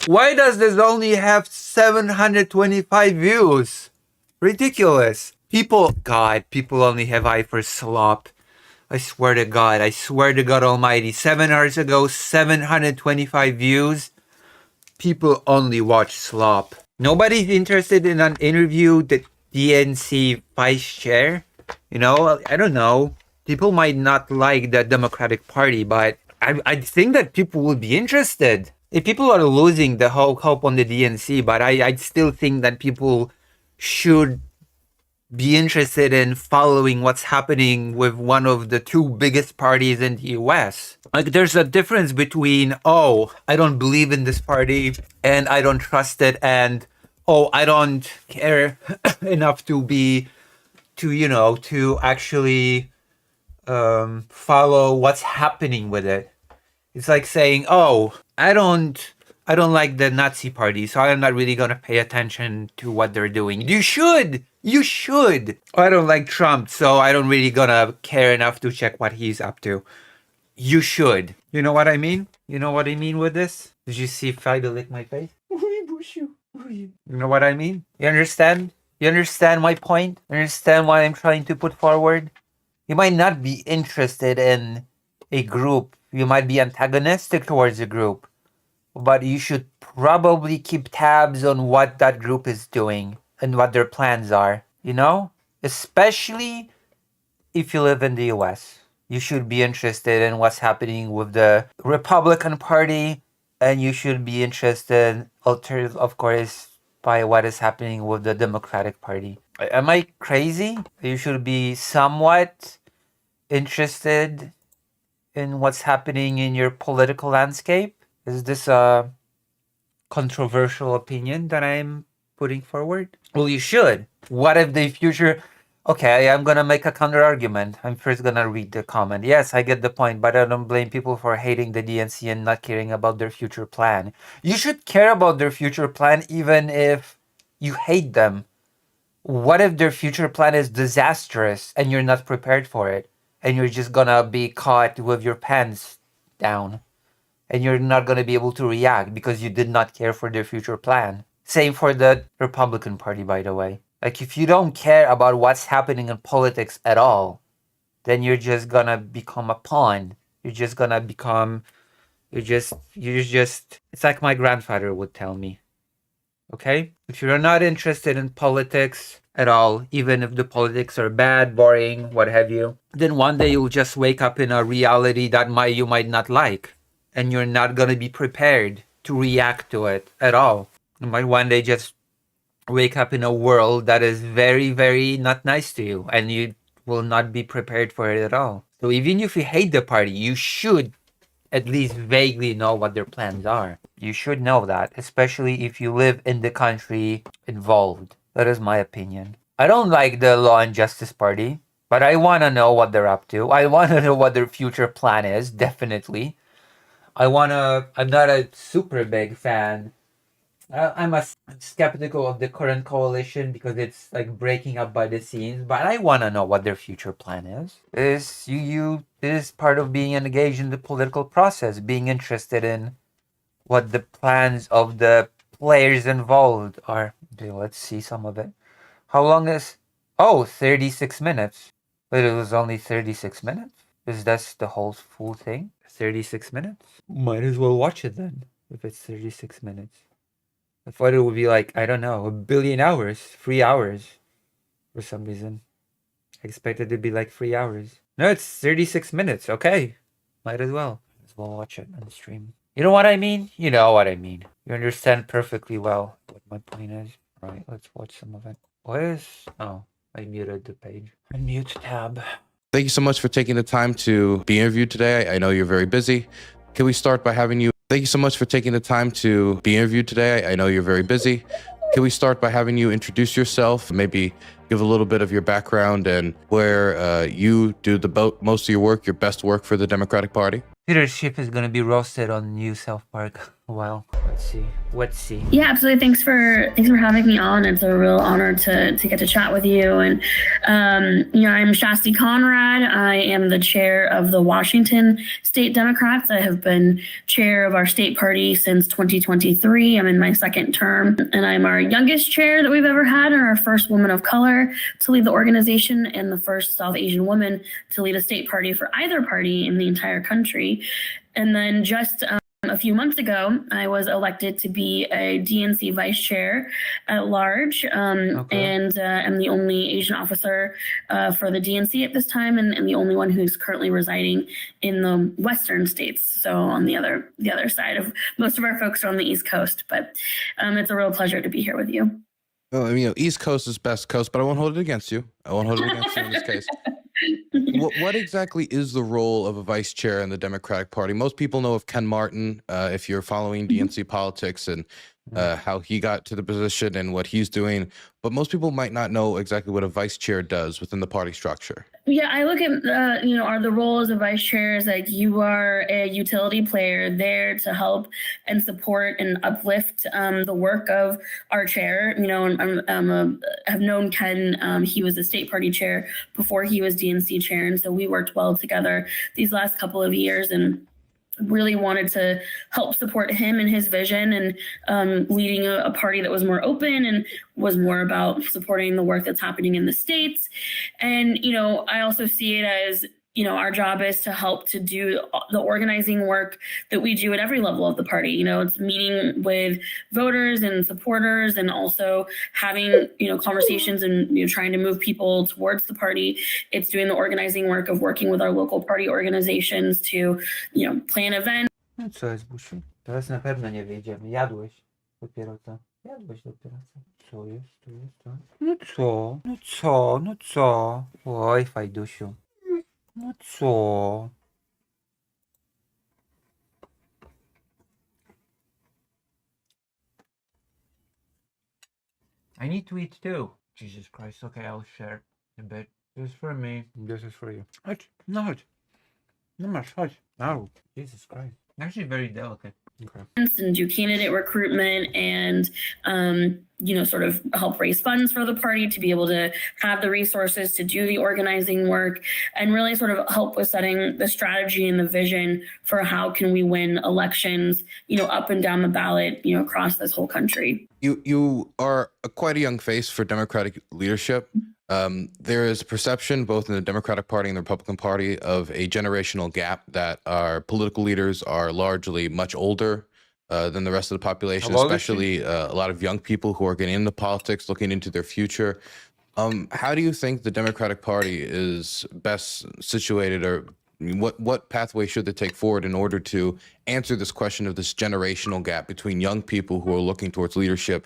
Why does this only have 725 views? Ridiculous. People only have eye for slop. I swear to God almighty. 7 hours ago, 725 views. People only watch slop. Nobody's interested in an interview the DNC vice chair. You know, I don't know. People might not like the Democratic Party, but I think that people will be interested. If people are losing the hope on the DNC, but I still think that people should be interested in following what's happening with one of the two biggest parties in the US. Like, there's a difference between, oh, I don't believe in this party and I don't trust it, and oh, I don't care enough to actually follow what's happening with it. It's like saying, oh, I don't like the Nazi party, so I'm not really gonna pay attention to what they're doing. You should. Oh, I don't like Trump, so I don't really gonna care enough to check what he's up to. You should. You know what I mean? You know what I mean with this? Did you see Fido lick my face? You know what I mean? You understand? You understand my point? You understand what I'm trying to put forward? You might not be interested in a group. You might be antagonistic towards a group. But you should probably keep tabs on what that group is doing and what their plans are, you know? Especially if you live in the US. You should be interested in what's happening with the Republican Party, and you should be interested, of course, by what is happening with the Democratic Party. Am I crazy? You should be somewhat interested in what's happening in your political landscape. Is this a controversial opinion that I'm putting forward? Well, you should. What if the future... Okay, I'm gonna make a counter argument. I'm first gonna read the comment. Yes, I get the point, but I don't blame people for hating the DNC and not caring about their future plan. You should care about their future plan even if you hate them. What if their future plan is disastrous and you're not prepared for it? And you're just gonna be caught with your pants down. And you're not gonna be able to react because you did not care for their future plan. Same for the Republican Party, by the way. Like, if you don't care about what's happening in politics at all, then you're just gonna become a pawn. You're just gonna become... It's like my grandfather would tell me. Okay? If you're not interested in politics at all, even if the politics are bad, boring, what have you, then one day you'll just wake up in a reality that you might not like. And you're not gonna be prepared to react to it at all. You might one day just wake up in a world that is very, very not nice to you, and you will not be prepared for it at all. So even if you hate the party, you should at least vaguely know what their plans are. You should know that, especially if you live in the country involved. That is my opinion. I don't like the Law and Justice Party, but I want to know what they're up to. I want to know what their future plan is, definitely. I'm not a super big fan. I'm skeptical of the current coalition because it's like breaking up by the scenes, but I want to know what their future plan is. This is part of being engaged in the political process, being interested in what the plans of the players involved are. Okay, let's see some of it. How long is... Oh, 36 minutes. But it was only 36 minutes? Is that the whole full thing? 36 minutes? Might as well watch it then, if it's 36 minutes. I thought it would be like, I don't know, 1 billion hours, 3 hours. For some reason. I expected it to be like 3 hours. No, it's 36 minutes. Okay. Might as well. Might as well watch it on the stream. You know what I mean? You know what I mean. You understand perfectly well what my point is. Alright, let's watch some of it. What is... Oh, I muted the page. Unmute tab. Thank you so much for taking the time to be interviewed today. I know you're very busy. Can we start by having you... Thank you so much for taking the time to be interviewed today. I know you're very busy. Can we start by having you introduce yourself, maybe give a little bit of your background and where you do most of your work, your best work for the Democratic Party? Peter Schiff is going to be roasted on New South Park. Well, let's see. Let's see. Yeah, absolutely. Thanks for having me on. It's a real honor to get to chat with you. And I'm Shasti Conrad. I am the chair of the Washington State Democrats. I have been chair of our state party since 2023. I'm in my second term, and I'm our youngest chair that we've ever had, and our first woman of color to lead the organization, and the first South Asian woman to lead a state party for either party in the entire country. And then just a few months ago, I was elected to be a DNC vice chair at large, and I'm the only Asian officer for the DNC at this time, and the only one who's currently residing in the western states. So on the other side of most of our folks are on the East Coast, but it's a real pleasure to be here with you. Well, I mean, East Coast is best coast, but I won't hold it against you. I won't hold it against you in this case. What exactly is the role of a vice chair in the Democratic Party? Most people know of Ken Martin, if you're following DNC politics, and how he got to the position and what he's doing. But most people might not know exactly what a vice chair does within the party structure. Yeah, I look at, the role as a vice chair is like you are a utility player there to help and support and uplift the work of our chair. I've known Ken. He was the state party chair before he was DNC chair. And so we worked well together these last couple of years, and really wanted to help support him and his vision, and leading a party that was more open and was more about supporting the work that's happening in the States. And, I also see it as, our job is to help to do the organizing work that we do at every level of the party. It's meeting with voters and supporters, and also having, conversations and, trying to move people towards the party. It's doing the organizing work of working with our local party organizations to, plan events. No co jest, Busiu? Teraz na pewno nie wyjdziemy. Jadłeś dopiero co? Co jest? Tu jest to? No co? Oj, fajdusiu. No co? I need to eat too. Jesus Christ. Okay, I'll share a bit. This is for me. This is for you. Chodź. No chodź. No masz, chodź. Oh, Jesus Christ. Actually very delicate. Okay. And do candidate recruitment, and sort of help raise funds for the party to be able to have the resources to do the organizing work, and really sort of help with setting the strategy and the vision for how can we win elections, up and down the ballot, across this whole country. You are quite a young face for Democratic leadership. There is a perception, both in the Democratic Party and the Republican Party, of a generational gap, that our political leaders are largely much older than the rest of the population, especially a lot of young people who are getting into politics, looking into their future. How do you think the Democratic Party is best situated, or what pathway should they take forward in order to answer this question of this generational gap between young people who are looking towards leadership?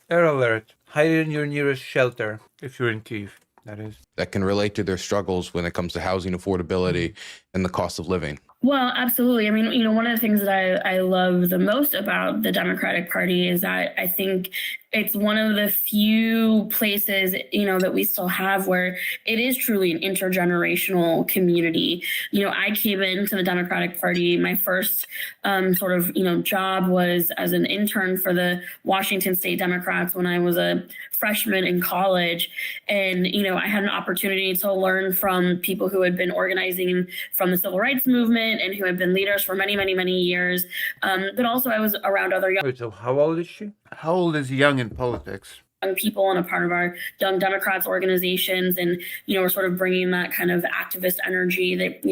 Air alert. Hide in your nearest shelter, if you're in Kyiv, that is. That can relate to their struggles when it comes to housing affordability and the cost of living. Well, absolutely. I mean, one of the things that I love the most about the Democratic Party is that I think it's one of the few places, that we still have where it is truly an intergenerational community. I came into the Democratic Party. My first job was as an intern for the Washington State Democrats when I was a freshman in college. And, I had an opportunity to learn from people who had been organizing from the civil rights movement and who had been leaders for many, many, many years. But also I was around other young. Wait, so how old is she? How old is young in politics? Young people and a part of our Young Democrats organizations, and we're sort of bringing that kind of activist energy that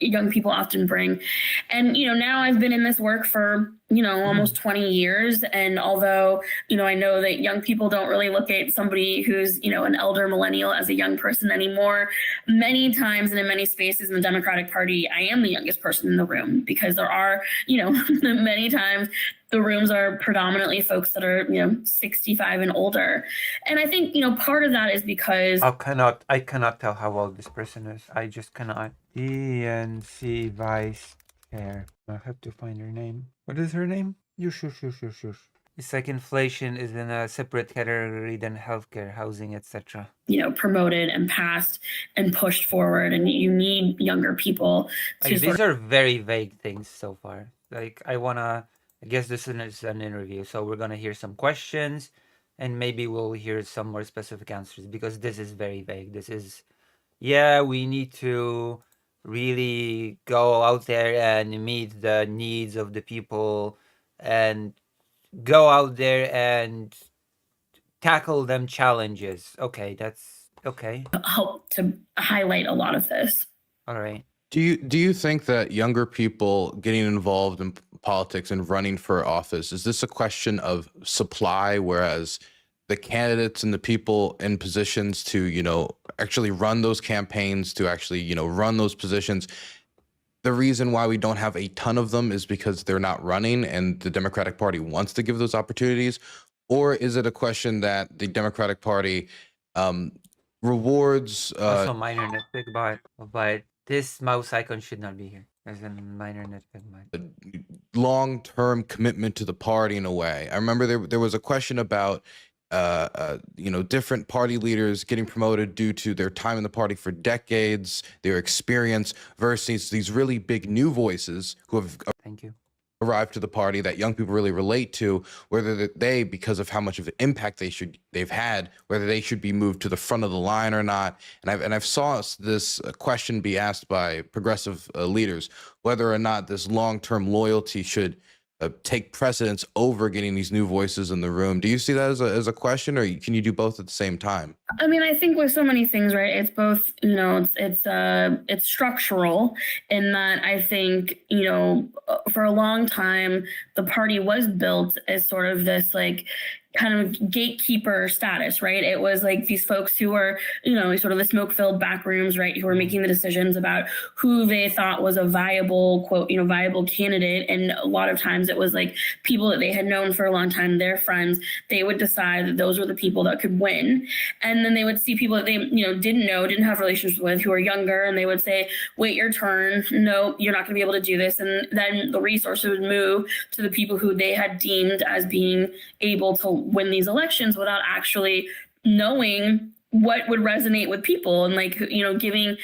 young people often bring. And now I've been in this work for almost 20 years, and although I know that young people don't really look at somebody who's an elder millennial as a young person anymore, many times and in many spaces in the Democratic Party I am the youngest person in the room, because there are many times the rooms are predominantly folks that are 65 and older. And I think part of that is because I cannot tell how old this person is. I just cannot. DNC vice chair. I have to find her name. What is her name? Shush. It's like inflation is in a separate category than healthcare, housing, etc. Promoted and passed and pushed forward, and you need younger people to Like, sort these are very vague things so far. Like, I guess this is an interview, so we're gonna hear some questions, and maybe we'll hear some more specific answers, because this is very vague. This is, yeah, we need to really go out there and meet the needs of the people, and go out there and tackle them challenges. Okay, that's okay. of help to highlight a lot of this. All right. Do you think that younger people getting involved in politics and running for office, is this a question of supply, whereas the candidates and the people in positions to, actually run those campaigns, to actually, run those positions, the reason why we don't have a ton of them is because they're not running and the Democratic Party wants to give those opportunities? Or is it a question that the Democratic Party rewards Also, minor nitpick, but this mouse icon should not be here. There's a minor nitpick. long-term commitment to the party in a way? I remember there was a question about different party leaders getting promoted due to their time in the party for decades, their experience, versus these really big new voices who have Thank you. arrived to the party that young people really relate to, whether they, because of how much of an impact they've had, whether they should be moved to the front of the line or not. And I've saw this question be asked by progressive leaders, whether or not this long-term loyalty should take precedence over getting these new voices in the room. Do you see that as a question, or can you do both at the same time? I mean, I think with so many things, right? It's both, it's structural in that I think, for a long time, the party was built as sort of this like kind of gatekeeper status, right? It was like these folks who were, sort of the smoke-filled back rooms, right? Who were making the decisions about who they thought was a viable, quote, viable candidate. And a lot of times it was like people that they had known for a long time, their friends, they would decide that those were the people that could win. And then they would see people that they, didn't know, didn't have relationships with, who are younger, and they would say, wait your turn. No, you're not going to be able to do this. And then the resources would move to the people who they had deemed as being able to win these elections without actually knowing what would resonate with people, and giving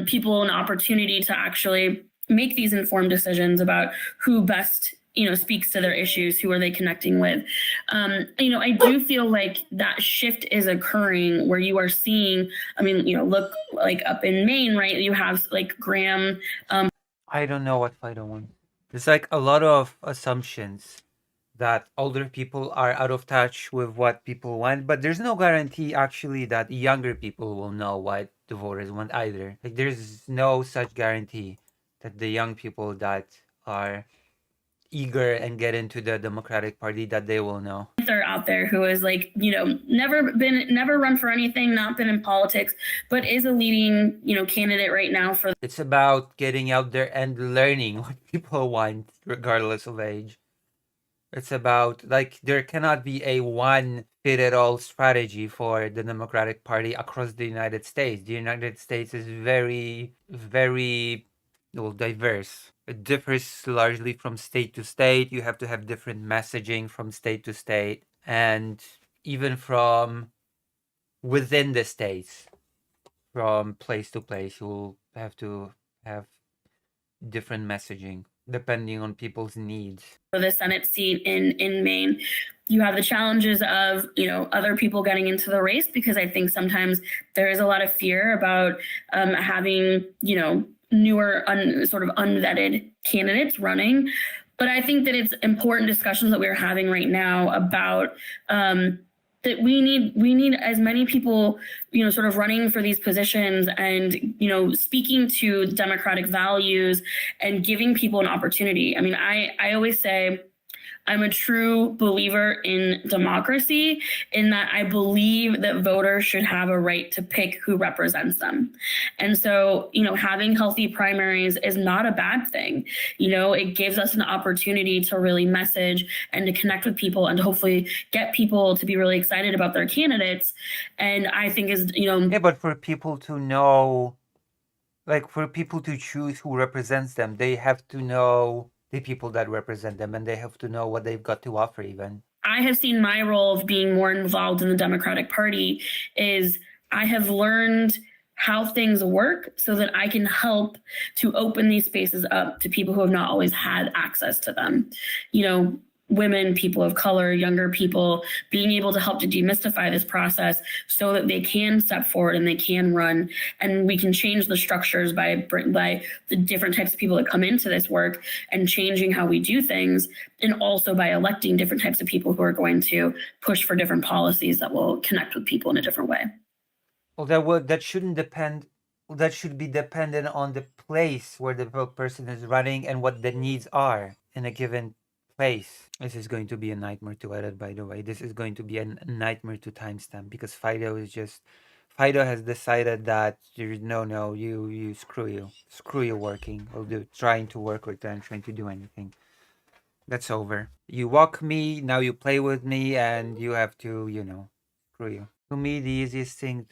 people an opportunity to actually make these informed decisions about who best speaks to their issues, who are they connecting with. I do feel like that shift is occurring where you are seeing, look like up in Maine, right? You have like Graham. I don't know what Fido wants. There's like a lot of assumptions that older people are out of touch with what people want, but there's no guarantee actually that younger people will know what the voters want either. Like, there's no such guarantee that the young people that are eager and get into the Democratic Party, that they will know. Out there who is like, never run for anything, not been in politics, but is a leading, candidate right now for. It's about getting out there and learning what people want, regardless of age. It's about, like, there cannot be a one-fit-it-all strategy for the Democratic Party across the United States. The United States is very, very, well, diverse. It differs largely from state to state. You have to have different messaging from state to state, and even from within the states, from place to place, you'll have to have different messaging depending on people's needs. For the Senate seat in Maine, you have the challenges of, other people getting into the race, because I think sometimes there is a lot of fear about having, newer, sort of unvetted candidates running. But I think that it's important discussions that we're having right now about that we need as many people, sort of running for these positions and, speaking to democratic values and giving people an opportunity. I mean, I always say I'm a true believer in democracy, in that I believe that voters should have a right to pick who represents them. And so, having healthy primaries is not a bad thing. It gives us an opportunity to really message and to connect with people and to hopefully get people to be really excited about their candidates. And I think Yeah, but for people to know, like, for people to choose who represents them, they have to know the people that represent them, and they have to know what they've got to offer even. I have seen my role of being more involved in the Democratic Party is I have learned how things work so that I can help to open these spaces up to people who have not always had access to them. You know, women, people of color, younger people, being able to help to demystify this process so that they can step forward and they can run, and we can change the structures by the different types of people that come into this work and changing how we do things, and also by electing different types of people who are going to push for different policies that will connect with people in a different way. Well, that shouldn't depend. That should be dependent on the place where the person is running and what the needs are in a given place. This is going to be a nightmare to edit, by the way. This is going to be a nightmare to timestamp because Fido has decided that you screw you working or trying to work with them, trying to do anything. That's over. You walk me, now you play with me, and you have to, screw you. To me, the easiest thing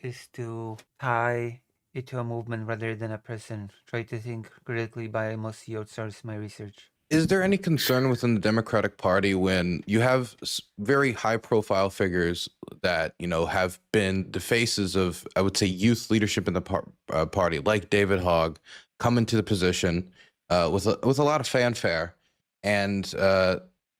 is to tie it to a movement rather than a person. Try to think critically, but I mostly outsource my research. Is there any concern within the Democratic Party when you have very high-profile figures that have been the faces of, I would say, youth leadership in the party, like David Hogg, come into the position with a lot of fanfare, and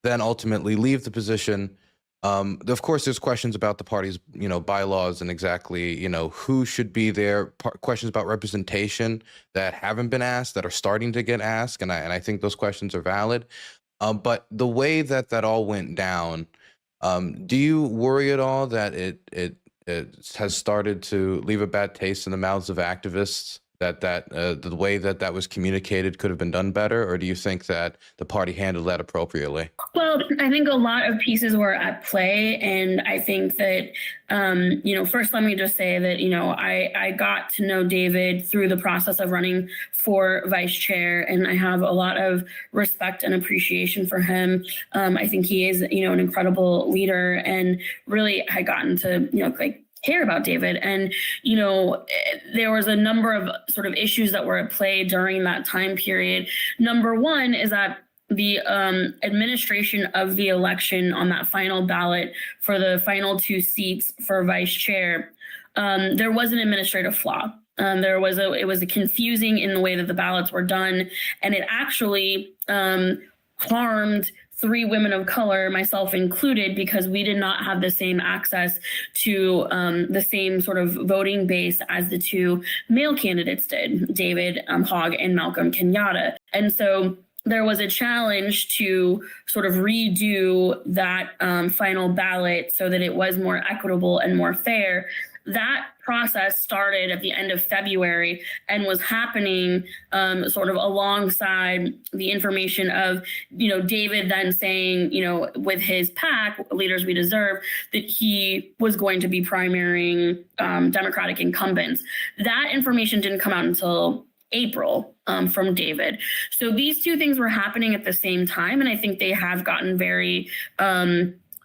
then ultimately leave the position? Of course, there's questions about the party's, bylaws and exactly, who should be there. Questions about representation that haven't been asked, that are starting to get asked, and I think those questions are valid. But the way that all went down, do you worry at all that it has started to leave a bad taste in the mouths of activists? That the way that was communicated could have been done better, or do you think that the party handled that appropriately? Well, I think a lot of pieces were at play, and I think that first let me just say that I got to know David through the process of running for vice chair, and I have a lot of respect and appreciation for him. I think he is an incredible leader, and really had gotten to care about David. And, there was a number of sort of issues that were at play during that time period. Number one is that the administration of the election on that final ballot for the final 2 seats for vice chair, there was an administrative flaw. It was confusing in the way that the ballots were done, and it actually harmed 3 women of color, myself included, because we did not have the same access to the same sort of voting base as the 2 male candidates did, David Hogg and Malcolm Kenyatta. And so there was a challenge to sort of redo that final ballot so that it was more equitable and more fair. That process started at the end of February and was happening sort of alongside the information of, David then saying, with his PAC, Leaders We Deserve, that he was going to be primarying Democratic incumbents. That information didn't come out until April from David. So these 2 things were happening at the same time, and I think they have gotten very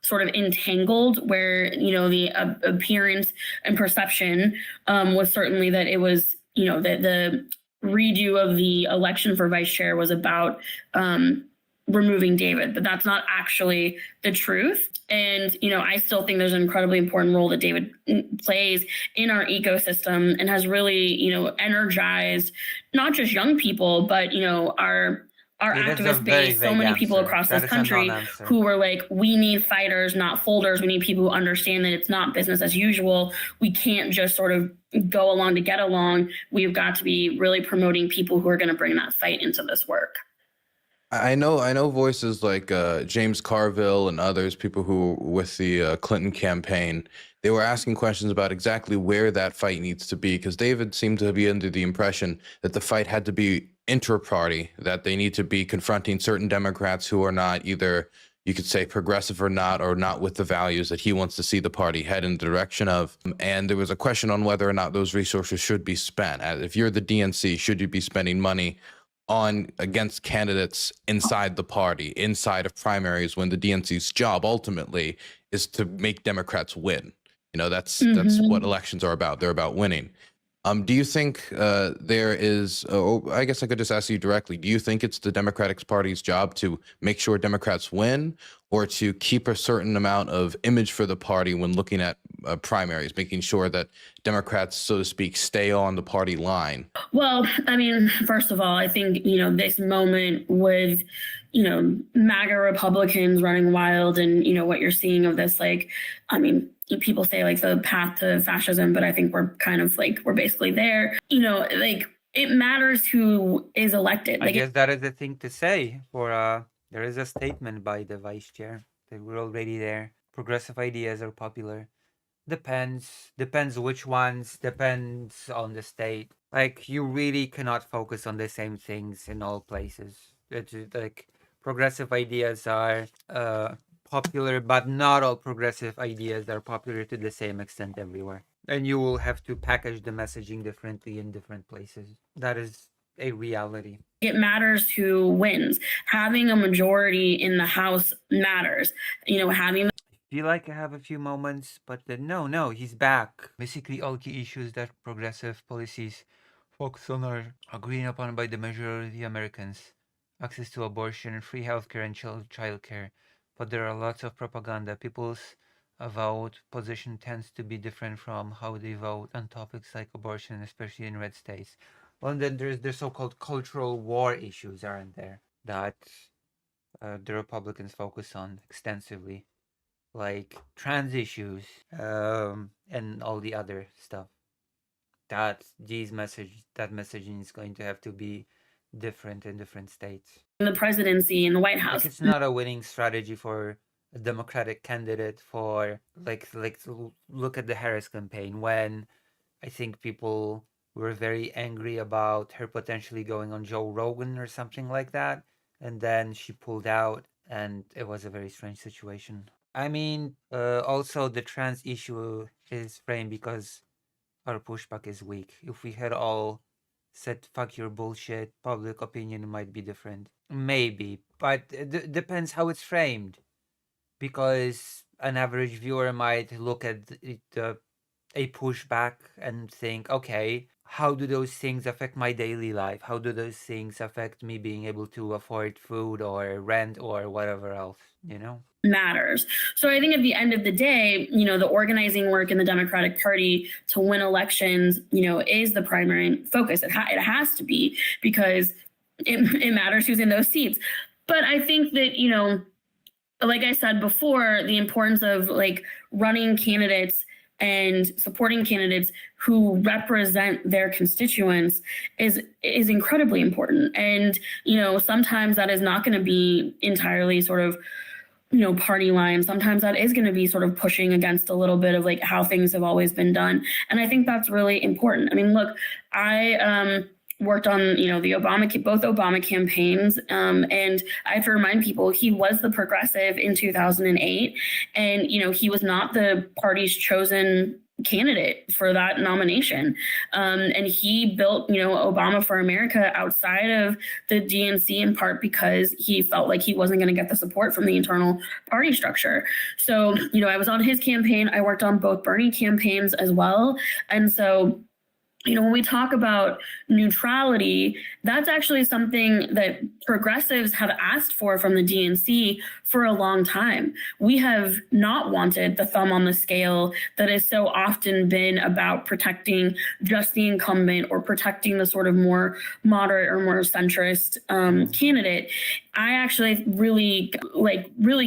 sort of entangled, where the appearance and perception was certainly that it was that the redo of the election for vice chair was about removing David, but that's not actually the truth. And I still think there's an incredibly important role that David plays in our ecosystem, and has really energized not just young people, but our activist base, so many people across this country who were like, we need fighters, not folders. We need people who understand that it's not business as usual. We can't just sort of go along to get along. We've got to be really promoting people who are going to bring that fight into this work. I know voices like James Carville and others, people who with the Clinton campaign, they were asking questions about exactly where that fight needs to be, because David seemed to be under the impression that the fight had to be inter-party, that they need to be confronting certain Democrats who are not either, you could say, progressive or not with the values that he wants to see the party head in the direction of. And there was a question on whether or not those resources should be spent. If you're the DNC, should you be spending money against candidates inside the party, inside of primaries, when the DNC's job ultimately is to make Democrats win? That's what elections are about. They're about winning. Do you think there is, I guess I could just ask you directly, do you think it's the Democratic Party's job to make sure Democrats win, or to keep a certain amount of image for the party when looking at primaries, making sure that Democrats, so to speak, stay on the party line? Well, I mean, first of all, I think, this moment with, MAGA Republicans running wild and, what you're seeing of this, like, I mean, people say like the path to fascism, but I think we're kind of like, we're basically there, like it matters who is elected. I Like, guess that is the thing to say. There is a statement by the vice chair that we're already there. Progressive ideas are popular. Depends which ones, depends on the state. Like, you really cannot focus on the same things in all places. It's like progressive ideas are popular, but not all progressive ideas are popular to the same extent everywhere. And you will have to package the messaging differently in different places. That is a reality. it matters who wins. Having a majority in the House matters. Having Feel like I have a few moments, but then no, he's back. Basically, all key issues that progressive policies focus on are agreed upon by the majority of Americans. Access to abortion, free healthcare, and childcare. But there are lots of propaganda. People's avowed position tends to be different from how they vote on topics like abortion, especially in red states. Well, and then there's the so-called cultural war issues, aren't there? That the Republicans focus on extensively, like trans issues, and all the other stuff. That messaging is going to have to be different in different states. the presidency and the White House. Like, it's not a winning strategy for a Democratic candidate for look at the Harris campaign, when I think people were very angry about her potentially going on Joe Rogan or something like that, and then she pulled out, and it was a very strange situation. I mean, also the trans issue is framed because our pushback is weak. If we had all said fuck your bullshit, public opinion might be different. Maybe, but it depends how it's framed. Because an average viewer might look at a pushback and think, okay, how do those things affect my daily life? How do those things affect me being able to afford food or rent or whatever else, matters. So I think at the end of the day, the organizing work in the Democratic Party to win elections, is the primary focus. It has to be, because it matters who's in those seats. But I think that, like I said before, the importance of like running candidates and supporting candidates who represent their constituents is incredibly important. And, sometimes that is not going to be entirely sort of, party line. Sometimes that is going to be sort of pushing against a little bit of like how things have always been done. And I think that's really important. I mean, look, I worked on, both Obama campaigns. And I have to remind people, he was the progressive in 2008. And, he was not the party's chosen candidate for that nomination. And he built, Obama for America outside of the DNC, in part because he felt like he wasn't going to get the support from the internal party structure. So, I was on his campaign. I worked on both Bernie campaigns as well. And so, when we talk about neutrality, that's actually something that progressives have asked for from the DNC for a long time. We have not wanted the thumb on the scale that has so often been about protecting just the incumbent or protecting the sort of more moderate or more centrist candidate. I actually really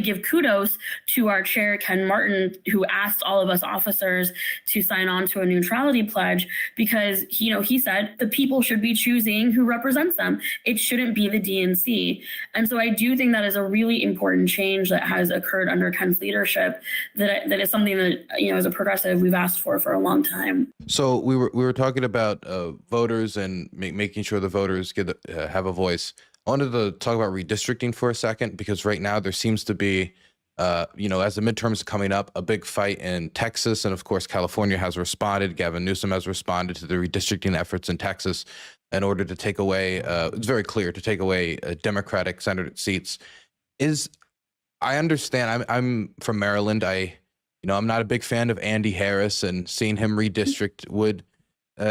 give kudos to our chair, Ken Martin, who asked all of us officers to sign on to a neutrality pledge, because, he said the people should be choosing who represents them. It shouldn't be the DNC. And so I do think that is a really important change that has occurred under Ken's leadership, that is something that, as a progressive, we've asked for a long time. So we were talking about voters and making sure the voters have a voice. I wanted to talk about redistricting for a second, because right now there seems to be, as the midterms are coming up, a big fight in Texas. And of course, California has responded. Gavin Newsom has responded to the redistricting efforts in Texas in order to take away, it's very clear, to take away Democratic Senate seats. I understand, I'm from Maryland. I'm not a big fan of Andy Harris, and seeing him redistrict would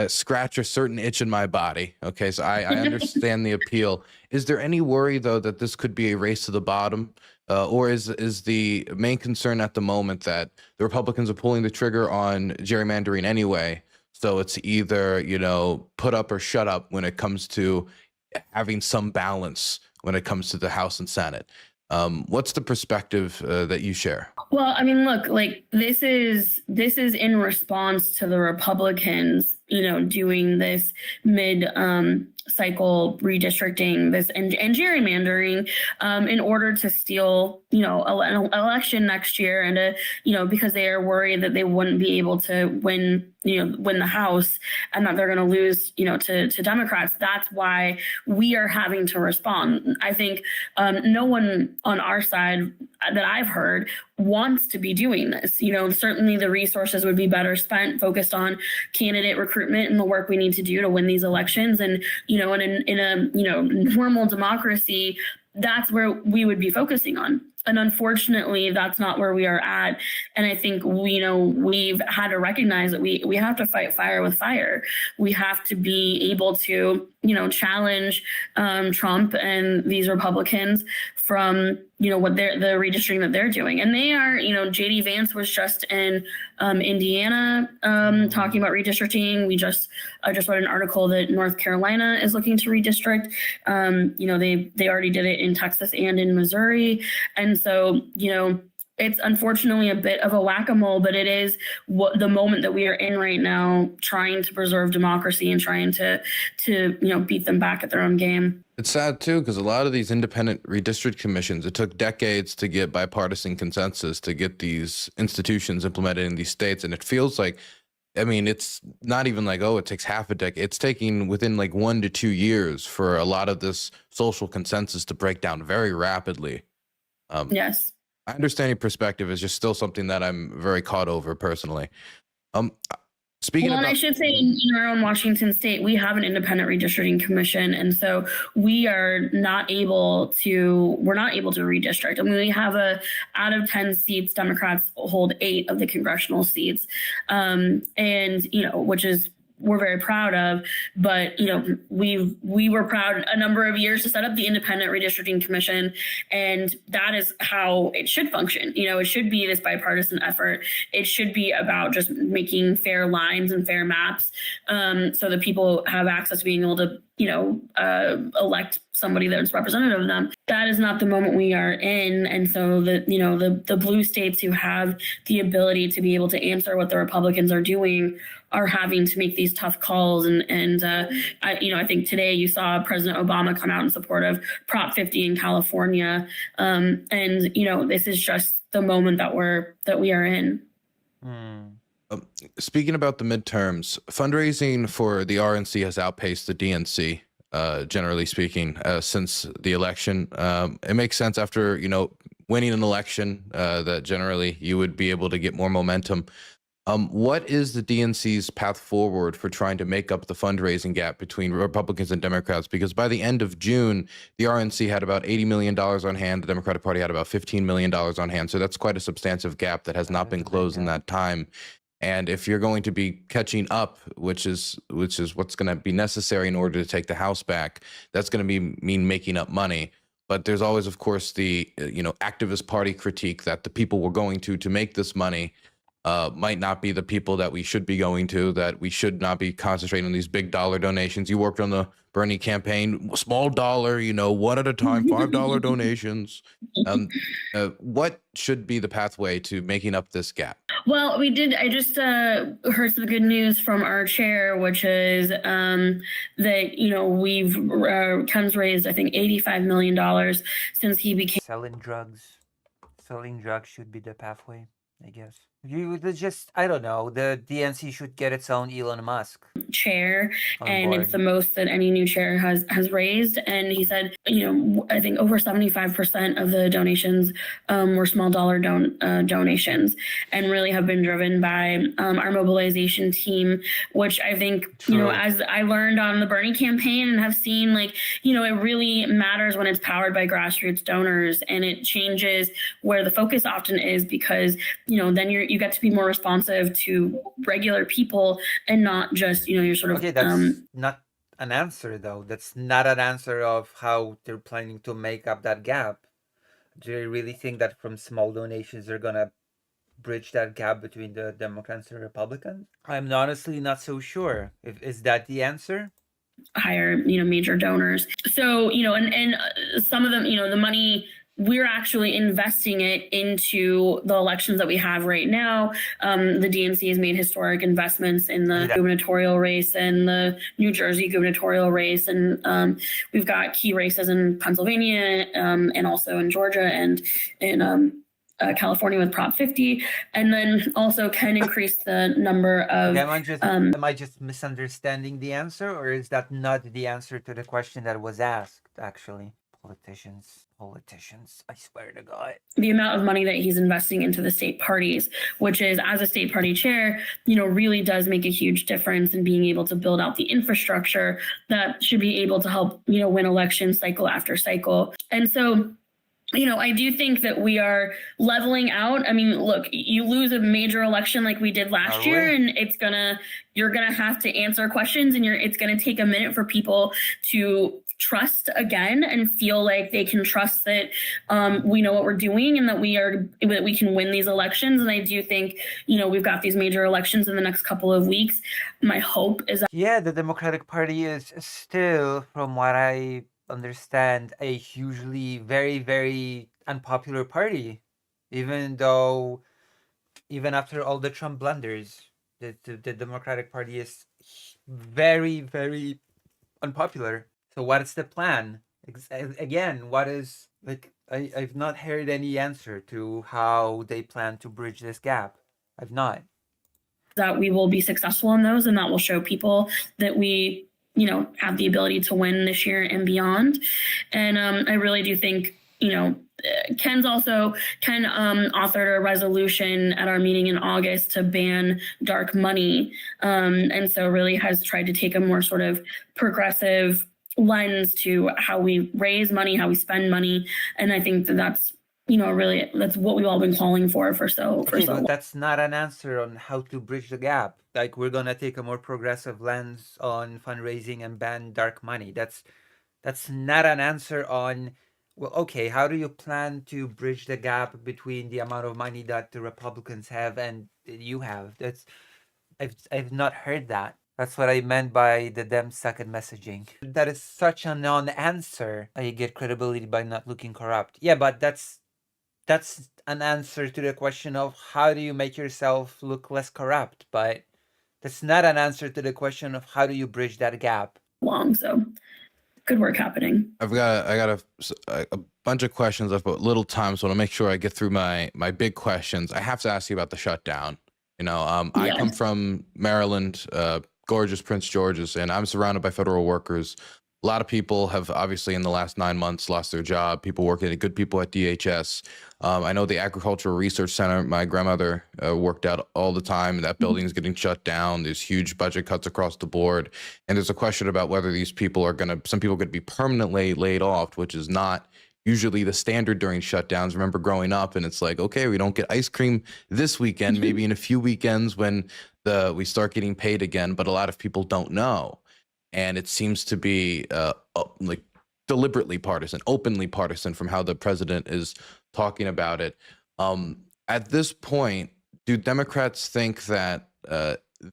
scratch a certain itch in my body. Okay, so I understand the appeal. Is there any worry though that this could be a race to the bottom, or is the main concern at the moment that the Republicans are pulling the trigger on gerrymandering anyway? So it's either, put up or shut up when it comes to having some balance when it comes to the House and Senate. What's the perspective that you share? Well, I mean, look, like this is in response to the Republicans, doing this mid cycle redistricting, this and gerrymandering in order to steal, an election next year, and because they are worried that they wouldn't be able to win the House, and that they're going to lose, to Democrats. That's why we are having to respond. I think no one on our side that I've heard wants to be doing this. Certainly the resources would be better spent focused on candidate recruitment and the work we need to do to win these elections. And, in a normal democracy, that's where we would be focusing on. And unfortunately, that's not where we are at. And I think we've had to recognize that we have to fight fire with fire. We have to be able to, challenge Trump and these Republicans from, what the redistricting that they're doing. And they are, JD Vance was just in Indiana talking about redistricting. We just read an article that North Carolina is looking to redistrict. They already did it in Texas and in Missouri. And so, it's unfortunately a bit of a whack-a-mole, but it is the moment that we are in right now, trying to preserve democracy and trying to beat them back at their own game. It's sad too, because a lot of these independent redistrict commissions, it took decades to get bipartisan consensus to get these institutions implemented in these states. And it feels like, it's not even like, it takes half a decade. It's taking within like 1 to 2 years for a lot of this social consensus to break down very rapidly. Yes. I understand your perspective is just still something that I'm very caught over personally. Speaking and I should say, in our own Washington state, we have an independent redistricting commission, and so we are not able to redistrict. We have out of 10 seats, Democrats hold 8 of the congressional seats, and which is we're very proud of, but we were proud a number of years to set up the independent redistricting commission, and that is how it should function. It should be this bipartisan effort. It should be about just making fair lines and fair maps, so that people have access to being able to elect somebody that's representative of them. That is not the moment we are in. And so the blue states who have the ability to be able to answer what the Republicans are doing are having to make these tough calls. I think today you saw President Obama come out in support of Prop 50 in California. This is just the moment that we are in. Speaking about the midterms, fundraising for the RNC has outpaced the DNC, generally speaking, since the election. It makes sense after, winning an election that generally you would be able to get more momentum. What is the DNC's path forward for trying to make up the fundraising gap between Republicans and Democrats? Because by the end of June, the RNC had about $80 million on hand. The Democratic Party had about $15 million on hand. So that's quite a substantive gap that has not been closed in that time. And if you're going to be catching up, which is what's going to be necessary in order to take the House back, that's going to mean making up money. But there's always, of course, the activist party critique that the people we're going to make this money might not be the people that we should be going to, that we should not be concentrating on these big dollar donations. You worked on the Bernie campaign, small dollar, one at a time, $5 donations. What should be the pathway to making up this gap? Well, we did. I just heard some good news from our chair, which is that Ken's raised, I think, $85 million since he became selling drugs. Selling drugs should be the pathway, I guess. I don't know. The DNC should get its own Elon Musk chair, and board. it's the most that any new chair has raised. And he said I think over 75% of the donations were small dollar donations, and really have been driven by our mobilization team, which I think, True. as I learned on the Bernie campaign and have seen, it really matters when it's powered by grassroots donors, and it changes where the focus often is, because, then you get to be more responsive to regular people and not just, your sort of, Okay, that's not an answer, though. That's not an answer of how they're planning to make up that gap. Do you really think that from small donations they're gonna bridge that gap between the Democrats and Republicans? I'm honestly not so sure. Is that the answer? hire major donors. So and some of them, the money, we're actually investing it into the elections that we have right now. The DNC has made historic investments in the gubernatorial race and the New Jersey gubernatorial race, and we've got key races in Pennsylvania, and also in Georgia and in California with Prop 50, and then also can increase the number of. Am I just misunderstanding the answer, or is that not the answer to the question that was asked? Actually, politicians, I swear to God. The amount of money that he's investing into the state parties, which is, as a state party chair, really does make a huge difference in being able to build out the infrastructure that should be able to help, win elections cycle after cycle. And so, I do think that we are leveling out. I mean, look, you lose a major election like we did last year, and you're gonna have to answer questions, and it's gonna take a minute for people to trust again and feel like they can trust that we know what we're doing and that we can win these elections. And I do think, we've got these major elections in the next couple of weeks. My hope is that the Democratic Party is still, from what I understand, a hugely very, very unpopular party, even after all the Trump blunders, the Democratic Party is very, very unpopular. So what is the plan? Again, what is, I've not heard any answer to how they plan to bridge this gap. I've not. That we will be successful in those, and that will show people that we have the ability to win this year and beyond. And I really do think, Ken authored a resolution at our meeting in August to ban dark money. And so really has tried to take a more sort of progressive lens to how we raise money, how we spend money. And I think that's, really, that's what we've all been calling for so long. That's not an answer on how to bridge the gap. We're gonna take a more progressive lens on fundraising and ban dark money. That's not an answer on, well, okay, how do you plan to bridge the gap between the amount of money that the Republicans have and you have? I've not heard that. That's what I meant by the Dem second messaging. That is such a non-answer. I get credibility by not looking corrupt. Yeah, but that's an answer to the question of how do you make yourself look less corrupt, but that's not an answer to the question of how do you bridge that gap. So good work happening. I got a bunch of questions. I've got little time, so I want to make sure I get through my big questions. I have to ask you about the shutdown. I come from Maryland, gorgeous Prince George's, and I'm surrounded by federal workers. A lot of people have obviously in the last 9 months lost their job. People working, good people at DHS. I know the Agricultural Research Center, my grandmother worked out all the time. That building is getting shut down. There's huge budget cuts across the board. And there's a question about whether these people some people are going to be permanently laid off, which is not usually the standard during shutdowns. Remember growing up and it's like, okay, we don't get ice cream this weekend, maybe in a few weekends when we start getting paid again, but a lot of people don't know. And it seems to be deliberately partisan, openly partisan from how the president is talking about it. At this point, do Democrats think that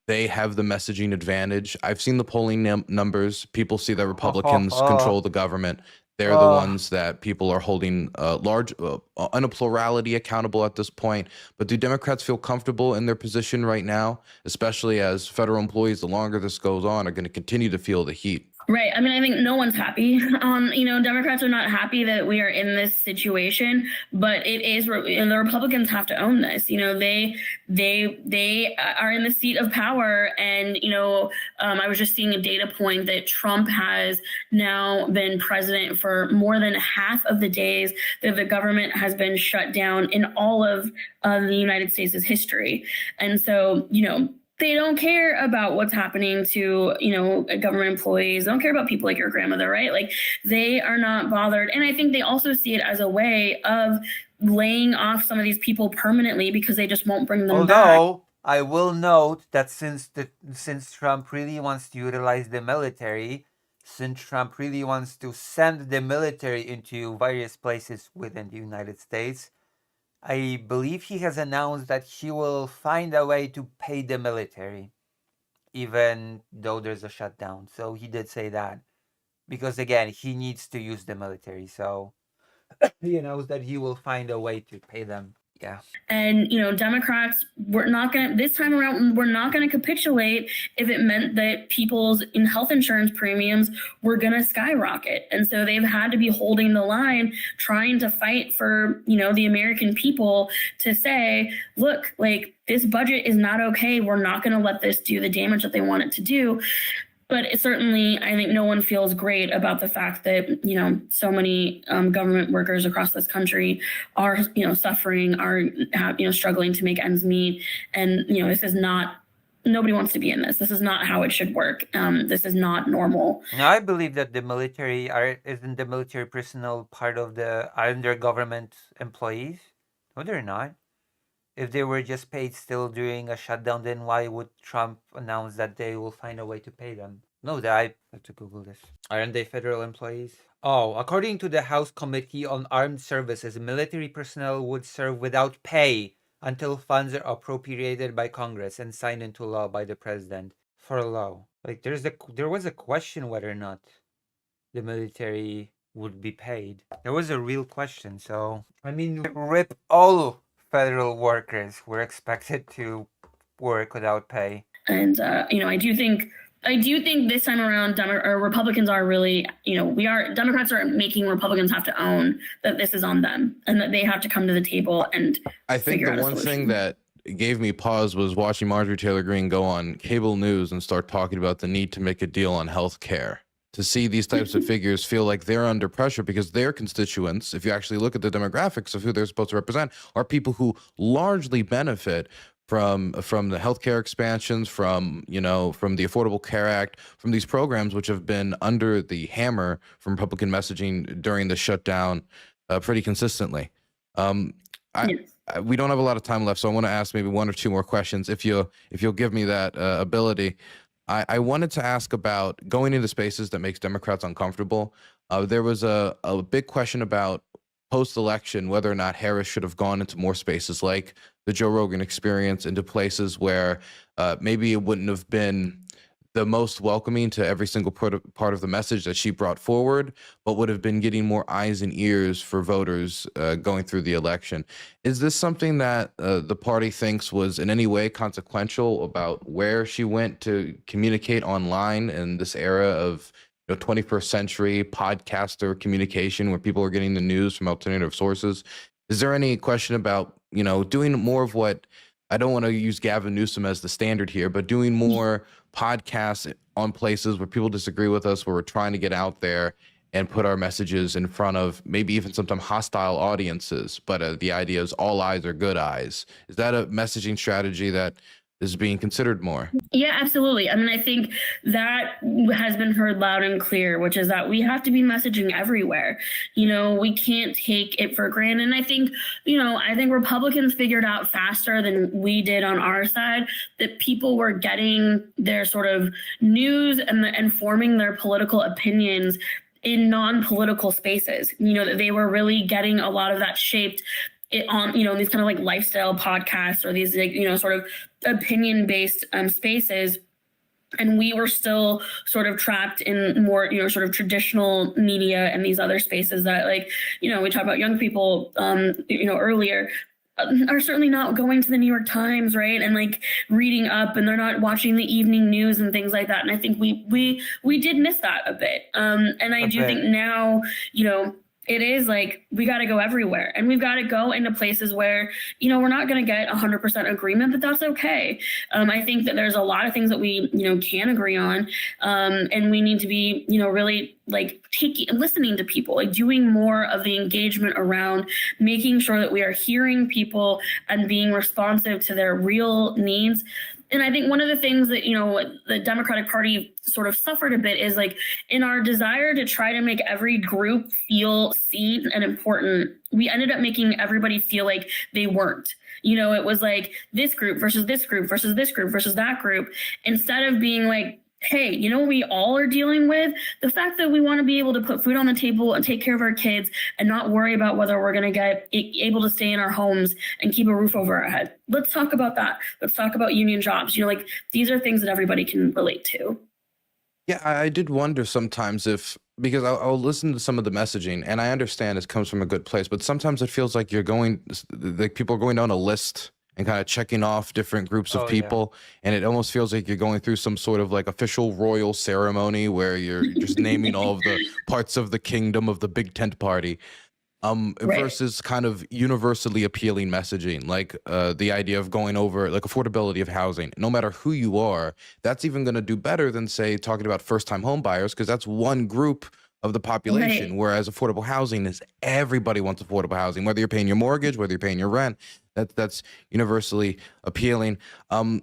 they have the messaging advantage? I've seen the polling numbers. People see that Republicans control the government. They're the ones that people are holding large on a plurality accountable at this point. But do Democrats feel comfortable in their position right now, especially as federal employees, the longer this goes on, are going to continue to feel the heat? Right. I mean, I think no one's happy. Democrats are not happy that we are in this situation, but it is, and the Republicans have to own this. They are in the seat of power, and I was just seeing a data point that Trump has now been president for more than half of the days that the government has been shut down in all of the United States' history, and so they don't care about what's happening to, government employees. They don't care about people like your grandmother, right? Like, they are not bothered. And I think they also see it as a way of laying off some of these people permanently because they just won't bring them back. Although I will note that since Trump really wants to utilize the military, since Trump really wants to send the military into various places within the United States, I believe he has announced that he will find a way to pay the military, even though there's a shutdown. So he did say that. Because again, he needs to use the military. So he knows that he will find a way to pay them. Yeah. And, Democrats, this time around, we're not going to capitulate if it meant that people's health insurance premiums were going to skyrocket. And so they've had to be holding the line, trying to fight for, the American people to say, look, like, this budget is not okay. We're not going to let this do the damage that they want it to do. But certainly, I think no one feels great about the fact that, so many government workers across this country are, suffering, are, struggling to make ends meet. And, this is not, nobody wants to be in this. This is not how it should work. This is not normal. Now, I believe that the military isn't the military personnel part of aren't they government employees? No, they're not. If they were just paid still during a shutdown, then why would Trump announce that they will find a way to pay them? No, I have to Google this. Aren't they federal employees? Oh, according to the House Committee on Armed Services, military personnel would serve without pay until funds are appropriated by Congress and signed into law by the president. For law. Like, there was a question whether or not the military would be paid. There was a real question, so I mean, rip all federal workers were expected to work without pay. And I do think this time around, Republicans are really, Democrats are making Republicans have to own that this is on them and that they have to come to the table and I think the one thing that gave me pause was watching Marjorie Taylor Greene go on cable news and start talking about the need to make a deal on health care. To see these types of figures feel like they're under pressure because their constituents, if you actually look at the demographics of who they're supposed to represent, are people who largely benefit from the healthcare expansions, from the Affordable Care Act, from these programs which have been under the hammer from Republican messaging during the shutdown pretty consistently. We don't have a lot of time left, so I want to ask maybe one or two more questions if you'll give me that ability. I wanted to ask about going into spaces that makes Democrats uncomfortable. There was a big question about post-election whether or not Harris should have gone into more spaces like the Joe Rogan Experience, into places where maybe it wouldn't have been the most welcoming to every single part of the message that she brought forward, but would have been getting more eyes and ears for voters going through the election. Is this something that the party thinks was in any way consequential about where she went to communicate online in this era of 21st century podcaster communication where people are getting the news from alternative sources? Is there any question about, doing more of what, I don't want to use Gavin Newsom as the standard here, but doing more podcasts on places where people disagree with us, where we're trying to get out there and put our messages in front of maybe even sometimes hostile audiences, but the idea is all eyes are good eyes. Is that a messaging strategy that is being considered more? Yeah, absolutely. I mean, I think that has been heard loud and clear, which is that we have to be messaging everywhere. We can't take it for granted. And I think Republicans figured out faster than we did on our side that people were getting their sort of news and forming their political opinions in non-political spaces. That they were really getting a lot of that shaped on these kind of like lifestyle podcasts or these sort of opinion-based spaces, and we were still sort of trapped in more sort of traditional media and these other spaces that we talked about young people earlier. are certainly not going to the New York Times, right, and like reading up, and they're not watching the evening news and things like that. And I think we did miss that a bit. And I do think now, it is like we got to go everywhere, and we've got to go into places where we're not going to get 100% agreement, but that's okay. I think that there's a lot of things that we can agree on, and we need to be really like listening to people, like doing more of the engagement around making sure that we are hearing people and being responsive to their real needs. And I think one of the things that, the Democratic Party sort of suffered a bit is like in our desire to try to make every group feel seen and important, we ended up making everybody feel like they weren't. It was like this group versus this group versus this group versus that group, instead of being like, hey, we all are dealing with the fact that we want to be able to put food on the table and take care of our kids and not worry about whether we're going to get able to stay in our homes and keep a roof over our head. Let's talk about that. Let's talk about union jobs. Like these are things that everybody can relate to. Yeah, I did wonder sometimes because I'll listen to some of the messaging and I understand it comes from a good place, but sometimes it feels like people are going down a list and kind of checking off different groups of people. Yeah. And it almost feels like you're going through some sort of like official royal ceremony where you're just naming all of the parts of the kingdom of the big tent party. Versus kind of universally appealing messaging, like the idea of going over like affordability of housing. No matter who you are, that's even going to do better than, say, talking about first-time home buyers, because that's one group of the population, whereas affordable housing is everybody wants affordable housing, whether you're paying your mortgage, whether you're paying your rent. That's universally appealing. One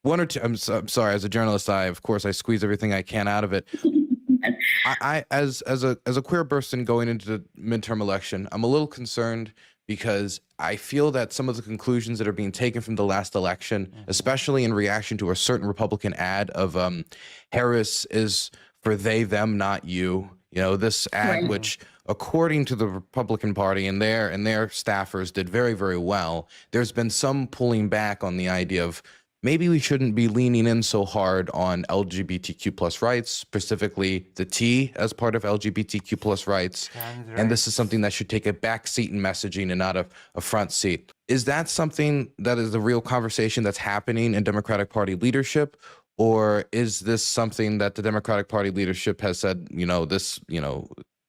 or two. I'm sorry, as a journalist, I squeeze everything I can out of it. I as a queer person going into the midterm election, I'm a little concerned because I feel that some of the conclusions that are being taken from the last election, especially in reaction to a certain Republican ad of Harris is for they, them, not you. This ad, which according to the Republican Party and their staffers did very, very well. There's been some pulling back on the idea of maybe we shouldn't be leaning in so hard on LGBTQ plus rights, specifically the T as part of LGBTQ plus rights. And this is something that should take a back seat in messaging and not a front seat. Is that something that is the real conversation that's happening in Democratic Party leadership? Or is this something that the Democratic Party leadership has said,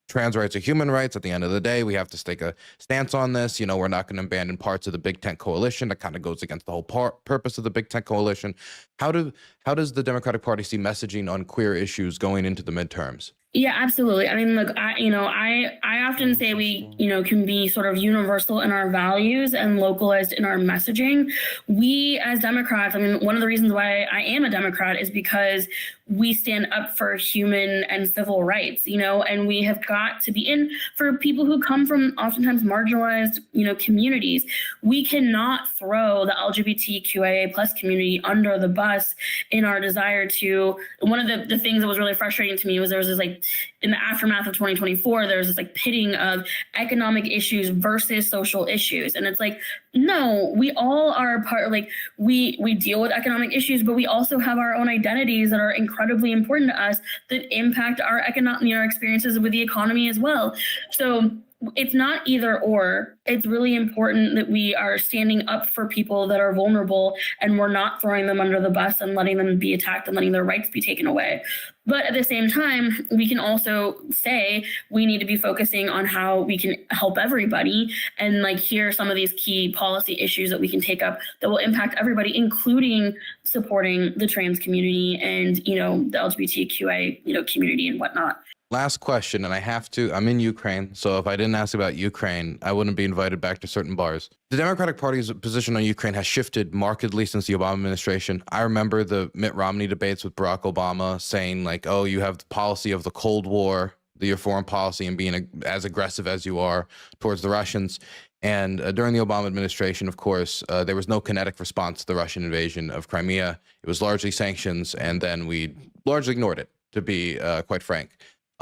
trans rights are human rights. At the end of the day, we have to take a stance on this. We're not going to abandon parts of the Big Tent Coalition. That kind of goes against the whole purpose of the Big Tent Coalition. How does the Democratic Party see messaging on queer issues going into the midterms? Yeah, absolutely. I mean, look, I often say we, can be sort of universal in our values and localized in our messaging. We as Democrats, I mean, one of the reasons why I am a Democrat is because we stand up for human and civil rights, and we have got to be in for people who come from oftentimes marginalized, communities. We cannot throw the LGBTQIA plus community under the bus in our desire to. One of the things that was really frustrating to me was there was this like in the aftermath of 2024, there was this like pitting of economic issues versus social issues. And it's like, no, we all are part, like we deal with economic issues, but we also have our own identities that are incredibly important to us that impact our economic, our experiences with the economy as well. So it's not either or. It's really important that we are standing up for people that are vulnerable and we're not throwing them under the bus and letting them be attacked and letting their rights be taken away. But at the same time, we can also say we need to be focusing on how we can help everybody. And like, here are some of these key policy issues that we can take up that will impact everybody, including supporting the trans community and, the LGBTQI, community and whatnot. Last question, and I'm in Ukraine, so if I didn't ask about Ukraine, I wouldn't be invited back to certain bars. The Democratic Party's position on Ukraine has shifted markedly since the Obama administration. I remember the Mitt Romney debates with Barack Obama saying like, oh, you have the policy of the Cold War, your foreign policy, and being as aggressive as you are towards the Russians. And during the Obama administration, of course, there was no kinetic response to the Russian invasion of Crimea. It was largely sanctions, and then we largely ignored it, to be quite frank.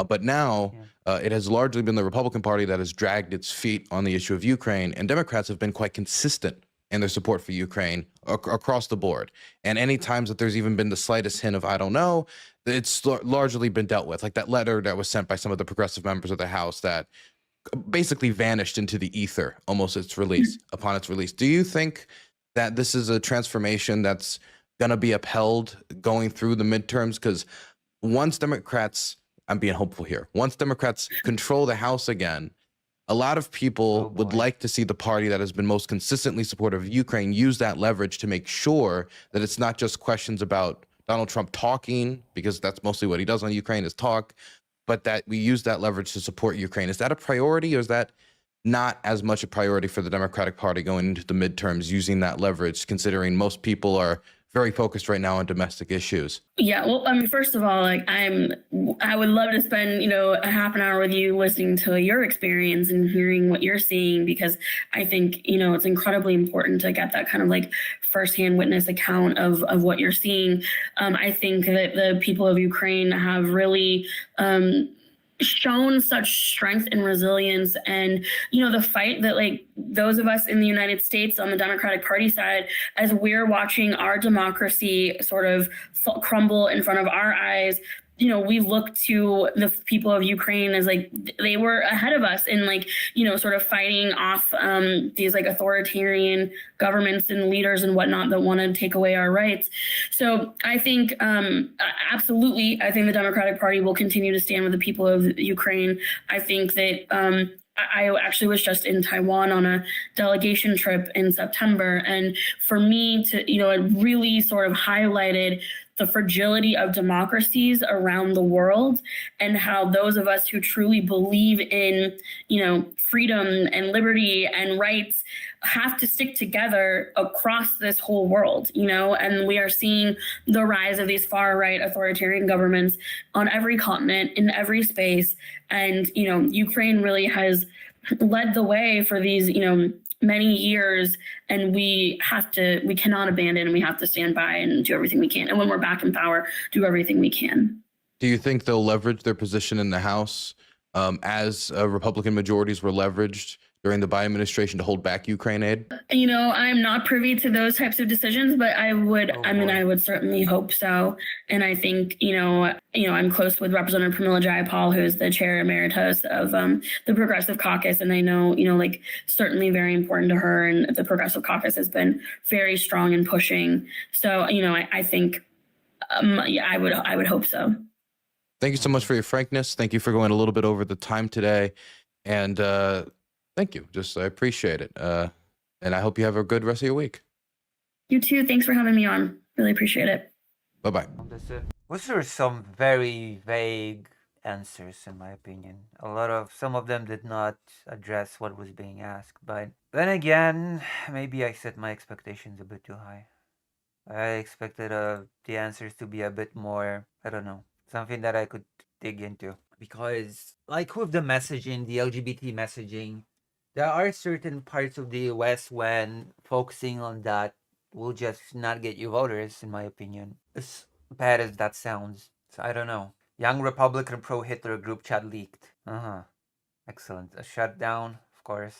But now it has largely been the Republican Party that has dragged its feet on the issue of Ukraine, and Democrats have been quite consistent in their support for Ukraine across the board. And any times that there's even been the slightest hint of, I don't know, it's largely been dealt with. Like that letter that was sent by some of the progressive members of the House that basically vanished into the ether almost upon its release. Do you think that this is a transformation that's going to be upheld going through the midterms? Because once Democrats, I'm being hopeful here, once Democrats control the House again, a lot of people would like to see the party that has been most consistently supportive of Ukraine use that leverage to make sure that it's not just questions about Donald Trump talking, because that's mostly what he does on Ukraine is talk, but that we use that leverage to support Ukraine. Is that a priority, or is that not as much a priority for the Democratic Party going into the midterms, using that leverage, considering most people are very focused right now on domestic issues? Yeah, well, I mean, first of all, like I would love to spend, a half an hour with you listening to your experience and hearing what you're seeing, because I think, it's incredibly important to get that kind of like firsthand witness account of what you're seeing. I think that the people of Ukraine have really shown such strength and resilience, and the fight that like those of us in the United States on the Democratic Party side, as we're watching our democracy sort of crumble in front of our eyes, we look to the people of Ukraine as like they were ahead of us in like sort of fighting off these like authoritarian governments and leaders and whatnot that want to take away our rights. So I think absolutely, I think the Democratic Party will continue to stand with the people of Ukraine. I think that I actually was just in Taiwan on a delegation trip in September, and for me to it really sort of highlighted the fragility of democracies around the world, and how those of us who truly believe in, freedom and liberty and rights have to stick together across this whole world, and we are seeing the rise of these far right authoritarian governments on every continent, in every space. And, Ukraine really has led the way for these, many years, and we cannot abandon, and we have to stand by and do everything we can. And when we're back in power, do everything we can. Do you think they'll leverage their position in the House as Republican majorities were leveraged during the Biden administration to hold back Ukraine aid? I'm not privy to those types of decisions, but I would certainly hope so. And I think, I'm close with Representative Pramila Jayapal, who's the chair emeritus of the Progressive Caucus. And I know, certainly very important to her. And the Progressive Caucus has been very strong in pushing. So, I think, I would hope so. Thank you so much for your frankness. Thank you for going a little bit over the time today. And thank you. I appreciate it. And I hope you have a good rest of your week. You too. Thanks for having me on. Really appreciate it. Bye-bye. Was there some very vague answers, in my opinion? Some of them did not address what was being asked. But then again, maybe I set my expectations a bit too high. I expected the answers to be a bit more, I don't know, something that I could dig into. Because, like with the messaging, the LGBT messaging, there are certain parts of the US when focusing on that will just not get you voters, in my opinion. As bad as that sounds. So I don't know. Young Republican pro-Hitler group chat leaked. Excellent. A shutdown, of course.